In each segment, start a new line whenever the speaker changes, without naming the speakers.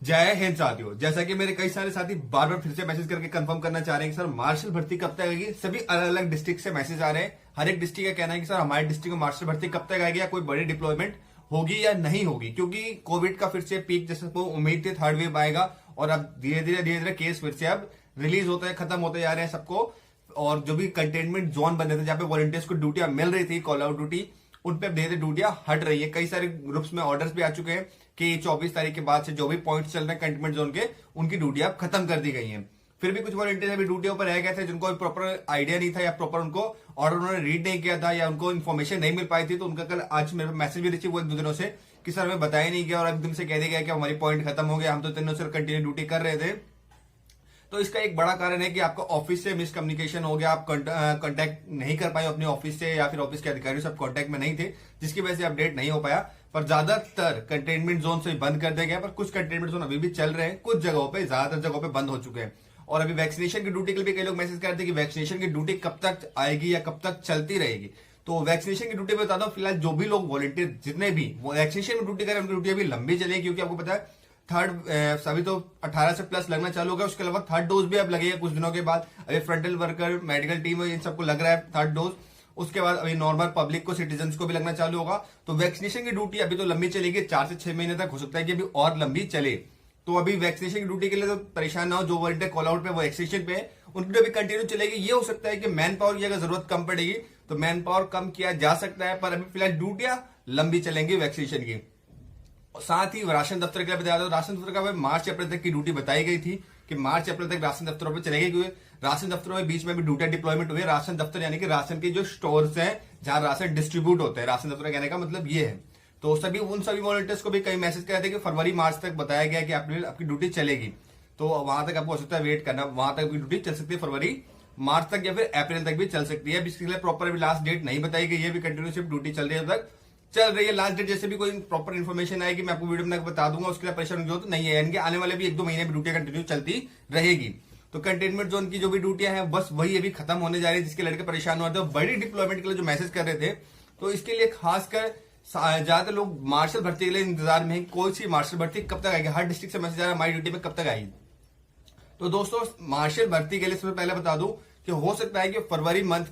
जय हिंद साथियों। जैसा कि मेरे कई सारे साथी बार बार फिर से मैसेज करके कंफर्म करना चाह रहे हैं कि सर मार्शल भर्ती कब तक आएगी। सभी अलग अलग डिस्ट्रिक्ट से मैसेज आ रहे हैं। हर एक डिस्ट्रिक्ट का कहना है कि सर हमारे डिस्ट्रिक्ट में मार्शल भर्ती कब तक आएगी या कोई बड़ी डिप्लॉयमेंट होगी या नहीं होगी, क्योंकि कोविड का फिर से पीक जैसे उम्मीद थी थर्ड वेव आएगा और अब धीरे धीरे केस फिर से अब रिलीज होते हैं, खत्म होते जा रहे हैं सबको। और जो भी कंटेनमेंट जोन बने थे जहां पे वॉलंटियर्स को ड्यूटियां मिल रही थी, कॉल आउट ड्यूटी, उन पे धीरे धीरे ड्यूटियां हट रही है। कई सारे ग्रुप्स में ऑर्डर्स भी आ चुके हैं कि 24 तारीख के बाद से जो भी पॉइंट्स चल रहे हैं कंटेनमेंट जोन के, उनकी ड्यूटियां खत्म कर दी गई हैं। फिर भी कुछ वॉलंटियर्स अभी ड्यूटियों पर रह गए थे जिनको प्रॉपर आइडिया नहीं था या प्रॉपर उनको ऑर्डर उन्होंने रीड नहीं किया था या उनको इन्फॉर्मेशन नहीं मिल पाई थी। तो उनका कल आज मेरे मैसेज भी रिसीव हुआ एक दो दिनों से कि सर हमें बताया नहीं गया और एकदम से कह दिया गया कि हमारी पॉइंट खत्म हो गया, हम तो 3 दिनों से कंटिन्यू ड्यूटी कर रहे थे। तो इसका एक बड़ा कारण है कि आपका ऑफिस से मिसकम्युनिकेशन हो गया, आप कांटेक्ट नहीं कर पाए अपने ऑफिस से या फिर ऑफिस के अधिकारी सब कांटेक्ट में नहीं थे, जिसकी वजह से अपडेट नहीं हो पाया। पर ज्यादातर कंटेनमेंट जोन से बंद कर दिया गया, पर कुछ कंटेनमेंट जोन अभी भी चल रहे हैं, कुछ जगहों पे, ज्यादातर जगहों पे बंद हो चुके हैं। और अभी वैक्सीनेशन की ड्यूटी के लिए भी कई लोग मैसेज कर रहे थे कि वैक्सीनेशन की ड्यूटी कब तक आएगी या कब तक चलती रहेगी। तो वैक्सीनेशन की ड्यूटी में बता दो, फिलहाल जो भी लोग वॉलंटियर जितने भी वैक्सीनेशन में ड्यूटी करें उनकी ड्यूटी अभी लंबी चलेगी, क्योंकि आपको पता है थर्ड सभी तो 18 से प्लस लगना चालू हो गया। उसके अलावा थर्ड डोज भी अब लगेगा कुछ दिनों के बाद। अभी फ्रंटल वर्कर, मेडिकल टीम, इन सबको लग रहा है थर्ड डोज। उसके बाद अभी नॉर्मल पब्लिक को, सिटीजन्स को भी लगना चालू होगा। तो वैक्सीनेशन की ड्यूटी अभी तो लंबी चलेगी, 4 से 6 महीने तक हो सकता है कि अभी और लंबी चले। तो अभी वैक्सीनेशन की ड्यूटी के लिए तो परेशान ना हो, जो वॉलंटियर कॉल आउट पे वो वैक्सीनेशन पे है उनकी अभी कंटिन्यू चलेगी। ये हो सकता है कि मैन पावर की अगर जरूरत कम पड़ेगी तो मैन पावर कम किया जा सकता है, पर अभी फिलहाल ड्यूटियां लंबी चलेंगी वैक्सीनेशन की। साथ ही राशन दफ्तर के लिए बता दो, राशन दफ्तर का मार्च अप्रैल तक की ड्यूटी बताई गई थी कि मार्च अप्रैल तक राशन दफ्तरों पर चलेगी, क्योंकि राशन दफ्तरों में बीच में भी ड्यूटियां डिप्लॉयमेंट हुई है। राशन दफ्तर यानी कि राशन के जो स्टोर्स हैं जहां राशन डिस्ट्रीब्यूट होते हैं, राशन दफ्तर कहने का मतलब ये है। तो सभी उन सभी वॉलंटियर्स को भी कई मैसेज कर रहे थे कि फरवरी मार्च तक बताया गया कि आपकी ड्यूटी चलेगी। तो वहां तक आपको हो सकता है वेट करना, वहां तक आपकी ड्यूटी चल सकती है फरवरी मार्च तक या फिर अप्रैल तक भी चल सकती है। इसके लिए प्रॉपर अभी लास्ट डेट नहीं बताई गई है, अभी कंटिन्यू ड्यूटी चल रही है, तक चल रही है। लास्ट डेट जैसे भी कोई प्रॉपर इन्फॉर्मेशन आएगी मैं आपको वीडियो में बता दूंगा, उसके लिए परेशान की जरूरत नहीं है। यानी कि आने वाले भी 1-2 महीने भी ड्यूटी कंटिन्यू चलती रहेगी। तो कंटेनमेंट जोन की जो भी ड्यूटियां हैं बस वही अभी खत्म होने जा रही है, जिसके लड़के परेशान हो रहे थे। बड़ी डिप्लॉयमेंट के लिए जो मैसेज कर रहे थे, तो इसके लिए खासकर ज्यादातर लोग मार्शल भर्ती के लिए इंतजार में है। कोई सी मार्शल भर्ती कब तक आएगी, हर डिस्ट्रिक्ट से मैसेज आ रहा है हमारी ड्यूटी में कब तक आएगी। तो दोस्तों मार्शल भर्ती के लिए सबसे पहले बता दूं कि हो सकता है कि फरवरी मंथ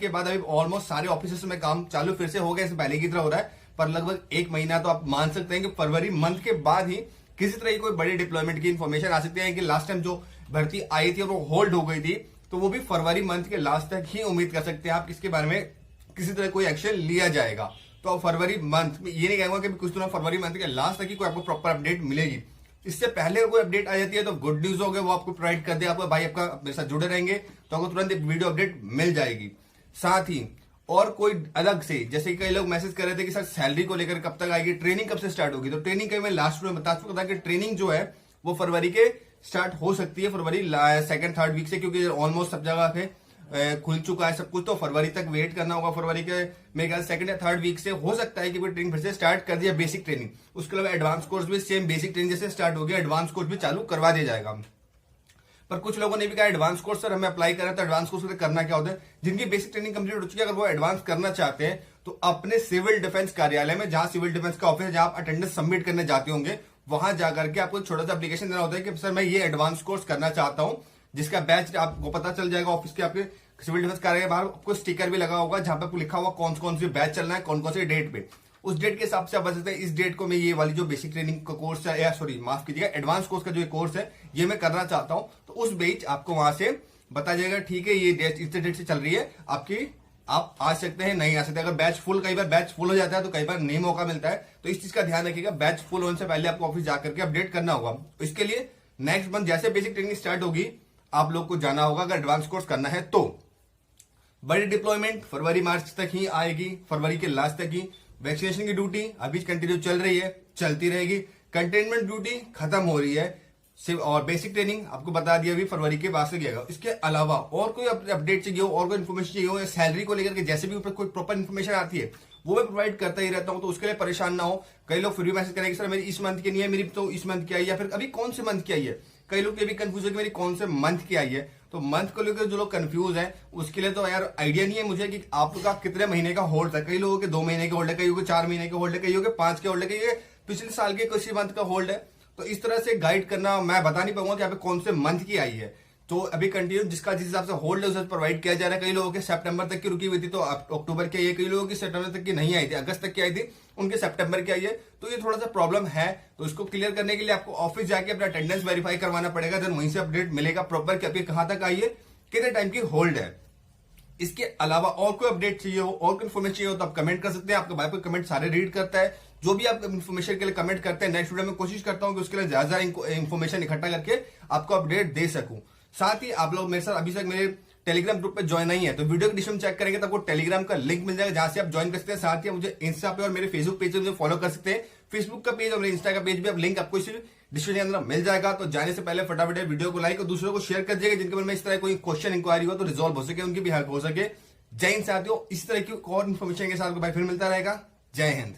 के बाद अभी ऑलमोस्ट सारे ऑफिस में काम चालू फिर से हो गया, इससे पहले की तरह हो रहा है, पर लगभग 1 महीना तो आप मान सकते हैं कि फरवरी मंथ के बाद ही किसी तरह की कोई बड़ी डिप्लॉयमेंट की इन्फॉर्मेशन आ सकती है। कि लास्ट टाइम जो भर्ती आई थी और वो होल्ड हो गई थी, तो वो भी फरवरी मंथ के लास्ट तक ही उम्मीद कर सकते हैं आप किसके बारे में किसी तरह कोई एक्शन लिया जाएगा। तो फरवरी मंथ में ये नहीं कहूंगा कि कुछ दिनों फरवरी मंथ के लास्ट तक ही कोई आपको प्रॉपर अपडेट मिलेगी। इससे पहले कोई अपडेट आ जाती है तो गुड न्यूज हो गया, वो आपको प्रोवाइड कर दिया, आपका भाई आपका मेरे साथ जुड़े रहेंगे तो आपको तुरंत एक वीडियो अपडेट मिल जाएगी। साथ ही और कोई अलग से, जैसे कई लोग मैसेज कर रहे थे कि सर सैलरी को लेकर कब तक आएगी, ट्रेनिंग कब से स्टार्ट होगी। तो ट्रेनिंग कहीं मैं लास्ट में बता चुका था कि ट्रेनिंग जो है वो फरवरी के स्टार्ट हो सकती है, फरवरी 2nd-3rd वीक से, क्योंकि ऑलमोस्ट सब जगह पे खुल चुका है सब कुछ। तो फरवरी तक वेट करना होगा। फरवरी के मेरे ख्याल 2nd या 3rd वीक से हो सकता है कि कोई ट्रेनिंग फिर से स्टार्ट कर दिया, बेसिक ट्रेनिंग। उसके अलावा एडवांस कोर्स भी सेम बेसिक ट्रेनिंग जैसे स्टार्ट हो गया, एडवांस कोर्स भी चालू करवा दिया जाएगा। पर कुछ लोगों ने भी कहा एडवांस कोर्स सर हमें अप्लाई करा, तो एडवांस कोर्स करना क्या होता है। जिनकी बेसिक ट्रेनिंग कंप्लीट हो चुकी है, अगर वो एडवांस करना चाहते हैं तो अपने सिविल डिफेंस कार्यालय में, जहां सिविल डिफेंस का ऑफिस है, जहां आप अटेंडेंस सबमिट करने जाते होंगे, वहां जाकर के आपको छोटा सा एप्लीकेशन देना होता है कि सर मैं ये एडवांस कोर्स करना चाहता हूं, जिसका बैच आपको पता चल जाएगा। ऑफिस के आपके सिविल डिफेंस कार्यालय के बाहर आपको स्टिकर भी लगा होगा जहां पे आपको लिखा हुआ कौन सी बैच चलना है, कौन कौन से डेट पे। उस डेट के हिसाब से आप बता सकते हैं इस डेट को मैं ये वाली जो बेसिक ट्रेनिंग का कोर्स है, या सॉरी माफ कीजिएगा एडवांस कोर्स का जो कोर्स है ये मैं करना चाहता हूं। तो उस बेच आपको वहां से बता जाएगा, ठीक है ये डेट इस डेट से चल रही है आपकी, आप आ सकते हैं नहीं आ सकते। अगर बैच फुल, कई बार बैच फुल हो जाता है तो कई बार नहीं मौका मिलता है, तो इस चीज का ध्यान रखिएगा। बैच फुल होने से पहले आपको ऑफिस जाकर के अपडेट करना होगा। इसके लिए नेक्स्ट मंथ जैसे बेसिक ट्रेनिंग स्टार्ट होगी आप लोग को जाना होगा, अगर एडवांस कोर्स करना है तो। बड़ी डिप्लॉयमेंट फरवरी मार्च तक ही आएगी, फरवरी के लास्ट तक ही। वैक्सीनेशन की ड्यूटी अभी कंटिन्यू चल रही है, चलती रहेगी। कंटेनमेंट ड्यूटी खत्म हो रही है, और बेसिक ट्रेनिंग आपको बता दिया अभी फरवरी के बाद से किया। इसके अलावा और कोई अपडेट चाहिए हो, और कोई इन्फॉर्मेशन चाहिए हो, या सैलरी को लेकर के जैसे भी ऊपर कोई प्रॉपर इन्फॉर्मेशन आती है वो मैं प्रोवाइड करता ही रहता हूं, तो उसके लिए परेशान ना हो। कई लोग फिर भी मैसेज करेंगे सर मेरी इस मंथ की नहीं है, मेरी तो इस मंथ की आई है, फिर अभी कौन से मंथ की आई है। कई लोग ये भी कंफ्यूज है कि मेरी कौन से मंथ की आई है। तो मंथ को लेकर जो लोग कंफ्यूज है उसके लिए तो यार आइडिया नहीं है मुझे कि आपका कितने महीने का होल्ड है। कई लोगों के 2 महीने के होल्ड है, कई लोगों के 4 महीने के होल्ड है, कई लोगों के 5 के होल्ड है, कई पिछले साल के किसी मंथ का होल्ड है। तो इस तरह से गाइड करना मैं बता नहीं पाऊंगा कि यहाँ पे कौन से मंथ की आई है। तो अभी कंटिन्यू जिसका जिस हिसाब से होल्ड है उसे प्रोवाइड किया जा रहा है। कई लोगों के सितंबर तक की रुकी हुई थी तो अक्टूबर की आई है, कई लोगों की सितंबर तक की नहीं आई थी, अगस्त तक की आई थी, उनके सितंबर की आई है। तो ये थोड़ा सा प्रॉब्लम है, तो इसको क्लियर करने के लिए आपको ऑफिस जाके अपना अटेंडेंस वेरीफाई करवाना पड़ेगा, देन वहीं से अपडेट मिलेगा प्रॉपर कि अभी कहां तक आई है, कितने टाइम की होल्ड है। इसके अलावा और कोई अपडेट चाहिए हो और कोई इन्फॉर्मेशन चाहिए हो तो आप कमेंट कर सकते हैं। आपका भाई कोई कमेंट सारे रीड करता है, जो भी आप इन्फॉर्मेशन के लिए कमेंट करते हैं नेक्स्ट वीडियो में कोशिश करता हूं कि उसके लिए ज्यादा इन्फॉर्मेशन इकट्ठा करके आपको अपडेट दे सकूं। साथ ही आप लोग मेरे साथ अभी तक मेरे टेलीग्राम ग्रुप पे ज्वाइन नहीं है तो वीडियो के डिस्क्रिप्शन चेक करेंगे तो आपको टेलीग्राम का लिंक मिल जाएगा, जहां से आप ज्वाइन कर सकते हैं। साथ ही मुझे इंस्टा पे और मेरे फेसबुक पेज पे फॉलो कर सकते हैं। फेसबुक का पेज और मेरे इंस्टा का पेज भी आप लिंक आपको इसी डिस्क्रिप्शन के अंदर मिल जाएगा। तो जाने से पहले फटाफट वीडियो को लाइक और दूसरों को शेयर कर दीजिएगा, जिनके मन में इस तरह कोई क्वेश्चन इंक्वायरी हो तो रिजॉल्व हो सके, उनकी भी हेल्प हो सके। जय हिंद साथियों, इस तरह की और इन्फॉर्मेशन के साथ भाई फिर मिलता रहेगा। जय हिंद।